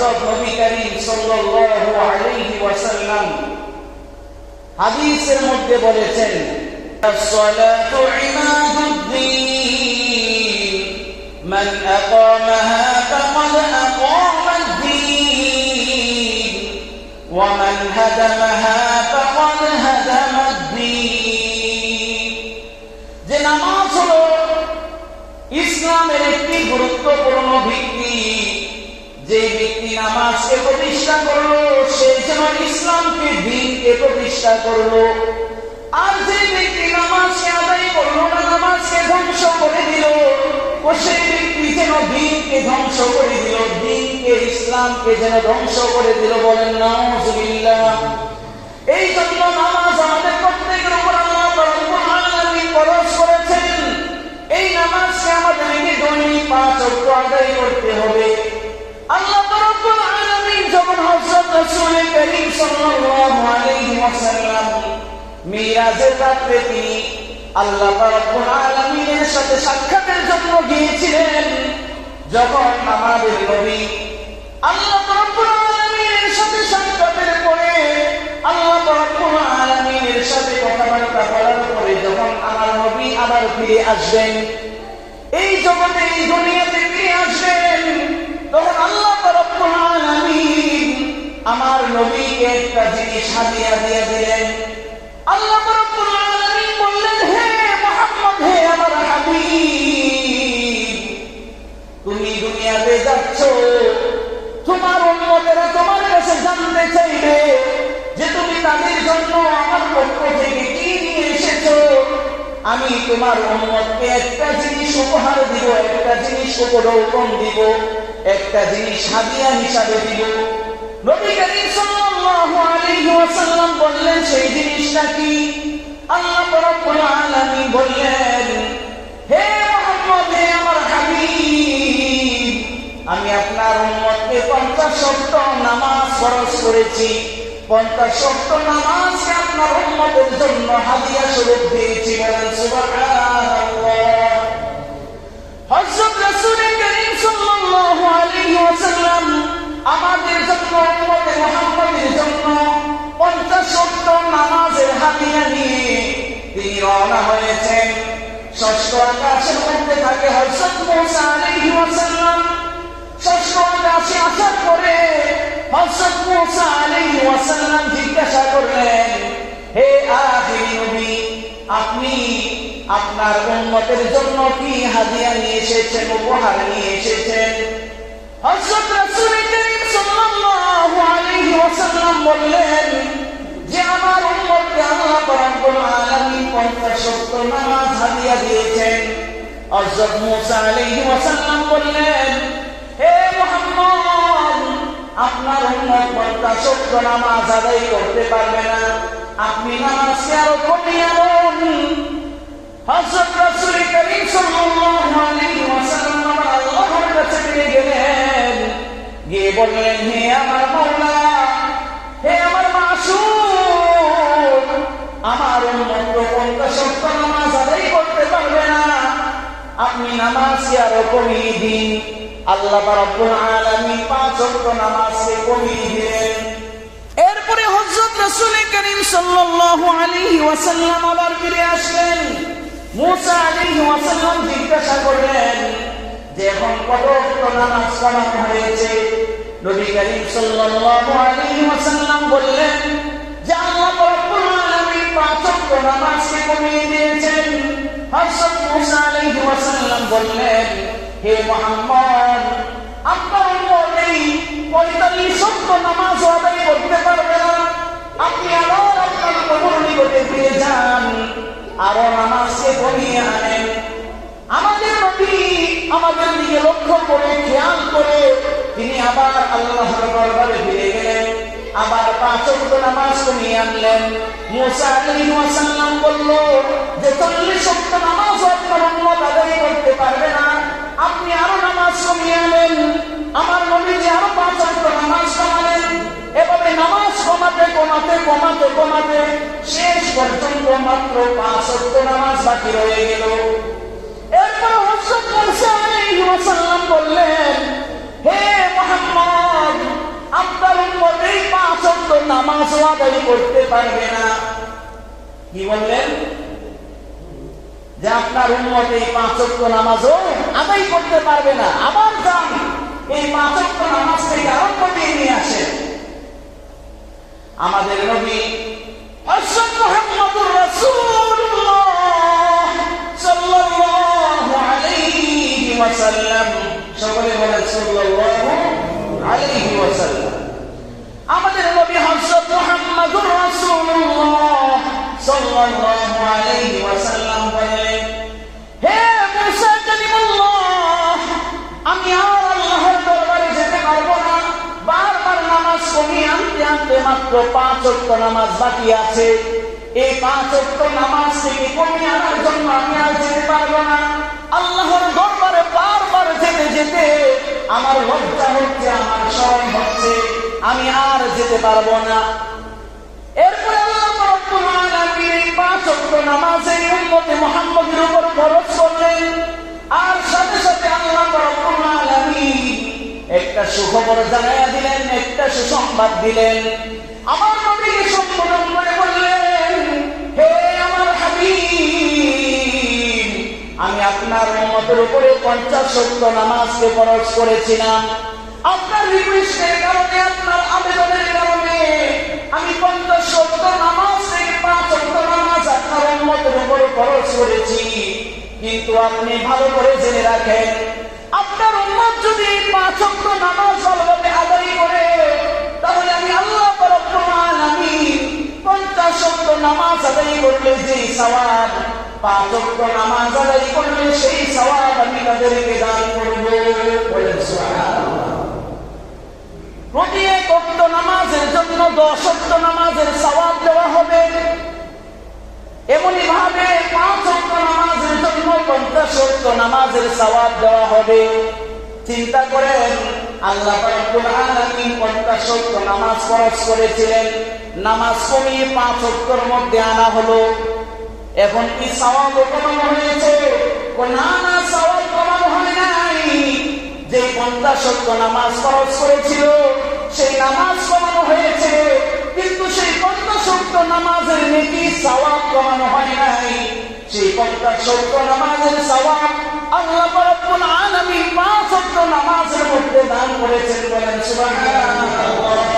হযরত নবী করিম সাল্লাল্লাহু আলাইহি ওয়াসাল্লাম হাদিসের মধ্যে বলেছেন, as-salatu imaduddin man aqamaha faqad aqama ad-din wa man hadamaha faqad hadama ad-din। যে নামাজ হলো ইসলামের একটি গুরুত্বপূর্ণ ভিত্তি। যে ব্যক্তি নামাজকে প্রতিষ্ঠা করলো সে যেন ইসলামকে, দ্বীনকে প্রতিষ্ঠা করলো। আর যে ব্যক্তি নামাজকে আদায় করলো না, নামাজকে ধ্বংস করে দিল, ও সেই ব্যক্তি যেন দ্বীনকে ধ্বংস করে দিল, দ্বীনকে, ইসলামকে যেন ধ্বংস করে দিল। বলেন নাউযুবিল্লাহ। এই জন্য নামাজ আমাদের প্রত্যেকের উপর আল্লাহ রাব্বুল আলামিন ফরজ করেছেন। এই নামাজকে আমাদেরকে দৈনিক 5 ওয়াক্ত আদায় করতে হবে। আল্লাহ রাব্বুল আলামিন যখন হযরত রাসূল করিম সাল্লাল্লাহু আলাইহি ওয়াসাল্লাম মিরাজের রাতে তিনি আল্লাহ রাব্বুল আলামিনের সাথে সাক্ষাতের জন্য গিয়েছিলেন, যখন আমাদের নবী আল্লাহ রাব্বুল আলামিনের সাথে সাক্ষাতের পরে, আল্লাহ রাব্বুল আলামিনের সাথে কথাবার্তা বলার পরে যখন আমার নবী আবার ফিরে আসবেন, এই জগতে, এই দুনিয়াতে ফিরে আসবেন, তখন আল্লাহ রাব্বুল আলামিন আমার নবীকে একটা জিনিস হাদিয়া দিয়ে দিলেন। আল্লাহ রাব্বুল আলামিন বললেন, হে মুহাম্মদ, হে আমার হাবিব, তুমি দুনিয়াতে যাচ্ছ, তোমার উম্মতেরা তোমার কাছে জানতে চাইবে যে তুমি তাদের জন্য আমার পক্ষ থেকে কি নিয়ে এসেছো। আমি তোমার উম্মতকে একটা জিনিস উপহার দিব, একটা জিনিস উপঢৌকন দিব, একটা জিনিস হাদিয়া হিসাবে দিব। নবী করিম সাল্লাল্লাহু আলাইহি ওয়াসাল্লাম বললেন, সেই জিনিসটা কি? আল্লাহ রাব্বুল আলামিন বললেন, হে মুহাম্মদ, হে আমার হাবিব, আমি আপনার উম্মতকে 50 ওয়াক্ত নামাজ ফরজ করেছি। 50 ওয়াক্ত নামাজকে আপনার উম্মতের জন্য হাদিয়া স্বরূপ দিয়েছি। বলেন সুবহানাল্লাহ। হযরত রাসূল করিম সাল্লাল্লাহু আলাইহি ওয়াসাল্লাম আমাদের জন্য, উম্মতে মুহাম্মাদের জন্য 50 ওয়াক্ত নামাজের হাদিয়া নিয়ে তিনি রওনা হয়েছেন। ষষ্ঠ আকাশের মধ্যে থাকে হযরত মুসা আলাইহি ওয়াসাল্লাম। ষষ্ঠ আকাশে আসার পরে হযরত মুসা আলাইহি ওয়াসাল্লাম জিজ্ঞাসা করলেন, হে আখির নবী, আপনি আপনার উম্মতের জন্য কি হাদিয়া নিয়ে এসেছেন, উপহার নিয়ে এসেছেন? হযরত রাসূল করিম সাল্লাল্লাহু আলাইহি ওয়াসাল্লাম বললেন যে আমার উম্মতকে আল্লাহ রাব্বুল আলামিন 50 ওয়াক্ত নামাজ হাদিয়া দিয়েছেন। হযরত মুসা আলাইহি ওয়াসাল্লাম বললেন, হে মুহাম্মদ, আপনার উম্মত 50 ওয়াক্ত নামাজ আদায় করতে পারবে না, আপনি নামাজকে আরো কমিয়ে আনুন। হযরত রাসূল করিম সাল্লাল্লাহু আলাইহি ওয়াসাল্লাম আল্লাহর কাছে ফিরে গেলেন, গিয়ে বললেন, হে আমার মাওলা, হে আমার মাসুদ, আমার উম্মত 50 ওয়াক্ত নামাজ আদায় করতে পারবে না, আপনি নামাজকে আরো কমিয়ে দিন। আল্লাহ রাব্বুল আলামিন 5 ওয়াক্ত নামাজকে কমিয়ে দিলেন। এরপরে হযরত রাসূল করিম সাল্লাল্লাহু আলাইহি ওয়াসাল্লাম আবার ফিরে আসলেন। মুসা আলাইহি ওয়াসাল্লাম জিজ্ঞাসা করলেন যে এখন কত ওয়াক্ত নামাজ কমানো হয়েছে? নবী করিম সাল্লাল্লাহু আলাইহি ওয়াসাল্লাম বললেন যে আল্লাহ রাব্বুল আলামিন 5 ওয়াক্ত নামাজকে কমিয়ে দিয়েছেন। হযরত মুসা আলাইহি ওয়াসাল্লাম বললেন, হে মুহাম্মদ, আপনার উম্মত এই 45 ওয়াক্ত নামাজ আদায় করতে পারবে না, আপনি আবার আপনার প্রভুর নিকটে ফিরে যান, আরো নামাজকে কমিয়ে আনেন। আমাদের নবী আমাদের দিকে লক্ষ্য করে, খেয়াল করে তিনি আবার আল্লাহর দরবারে ফিরে গেলেন, আবার 5 ওয়াক্ত নামাজ কমিয়ে আনলেন। মুসা আলাইহিস সালাম বলল যে 40 ওয়াক্ত নামাজ আপনার উম্মত আদায় করতে পারবে না, আপনি আরো নামাজ কমিয়ে আনেন। আমার নবী যে আরো 5 ওয়াক্ত নামাজ কমালেন। এভাবে নামাজ কমাতে কমাতে কমাতে কমাতে শেষ পর্যন্ত মাত্র 5 ওয়াক্ত নামাজ বাকি রয়ে গেল। এরপর হযরত মুসা আলাইহিস সালাম বললেন, হে মুহাম্মদ, নামাজ আদায় করতে পারবে না। কি বললেন? যে আপনার উম্মত এই 5 ওয়াক্ত নামাজও আদায় করতে পারবে না। আবার যান এই 5 ওয়াক্ত নামাজ থেকে আরম্ভ করে নিয়ে আসেন। আমাদের নবী হযরত মুহাম্মদুর রাসূলুল্লাহ সাল্লাল্লাহু আলাইহি ওয়াসাল্লাম, সকলে বলেন সাল্লাল্লাহু আলাইহি ওয়াসাল্লাম। আমাদের নবী হযরত মুহাম্মদুর রাসূলুল্লাহ সাল্লাল্লাহু আলাইহি ওয়াসাল্লাম বলেন, হে মুসা কালিমুল্লাহ, আমি আর আল্লাহর দরবারে যেতে পারবো না। বারবার নামাজ কমিয়ে আনতে আনতে মাত্র 5 ওয়াক্ত নামাজ বাকি আছে। এই 5 ওয়াক্ত নামাজ থেকে কমিয়ে আনার জন্য আমি আর যেতে পারবো না। আল্লাহর দরবারে বারবার যেতে যেতে আমার লজ্জা হচ্ছে, আমার শরম হচ্ছে, আমি আর যেতে পারবো না। এরপরে আল্লাহ রাব্বুল আলামিন 5 ওয়াক্ত নামাজ এই উম্মতে মুহাম্মদের উপর ফরজ করলেন। আর সাথে সাথে আল্লাহ রাব্বুল আলামিন একটা সুখবর জানাইয়া দিলেন, একটা সুসংবাদ দিলেন। আমার নবীকে সম্বোধন করে বললেন, হে আমার হাবিব, আমি আপনার উম্মতের উপরে 50 ওয়াক্ত নামাজকে ফরজ করেছিলাম। আপনার রিকোয়েস্টের কারণে, আপনার আবেদনের কারণে আমি 50 ওয়াক্ত নামাজ থেকে 5 ওয়াক্ত নামাজ আপনার উম্মতের উপরে ফরজ করেছি। কিন্তু আপনি ভালো করে জেনে রাখেন, আপনার উম্মত যদি 5 ওয়াক্ত নামাজ ভালোভাবে আদায় করে, তাহলে আমি আল্লাহ রাব্বুল আলামিন 50 ওয়াক্ত নামাজ আদায় করলে যে সওয়াব, 5 ওয়াক্ত নামাজ আদায় করলে সেই সওয়াব আমি তাদেরকে দান করব। বলেন সুবহানাল্লাহ। প্রতি 1 ওয়াক্ত নামাজের জন্য 10 ওয়াক্ত নামাজের সওয়াব দেওয়া হবে। এমনি ভাবে 5 ওয়াক্ত নামাজের জন্য 50 ওয়াক্ত নামাজের সওয়াব দেওয়া হবে। চিন্তা করেন, আল্লাহ রাব্বুল আলামিন 50 ওয়াক্ত নামাজ ফরজ করেছিলেন, নামাজ কমিয়ে 5 ওয়াক্তের মধ্যে আনা হলো। এখন কি সওয়াব কমানো হয়েছে? না না, সওয়াব কমানো হয় নাই। যে 50 ওয়াক্ত নামাজ ফরজ করেছিল সেই নামাজ কমানো হয়েছে, কিন্তু সেই 50 ওয়াক্ত নামাজের নেকি সওয়াব কমানো হয় নাই। সেই 50 ওয়াক্ত নামাজের সওয়াব আল্লাহ রাব্বুল আলামিন 5 ওয়াক্ত নামাজের মধ্যে দান করেছেন। বলেন সুবহানাল্লাহ।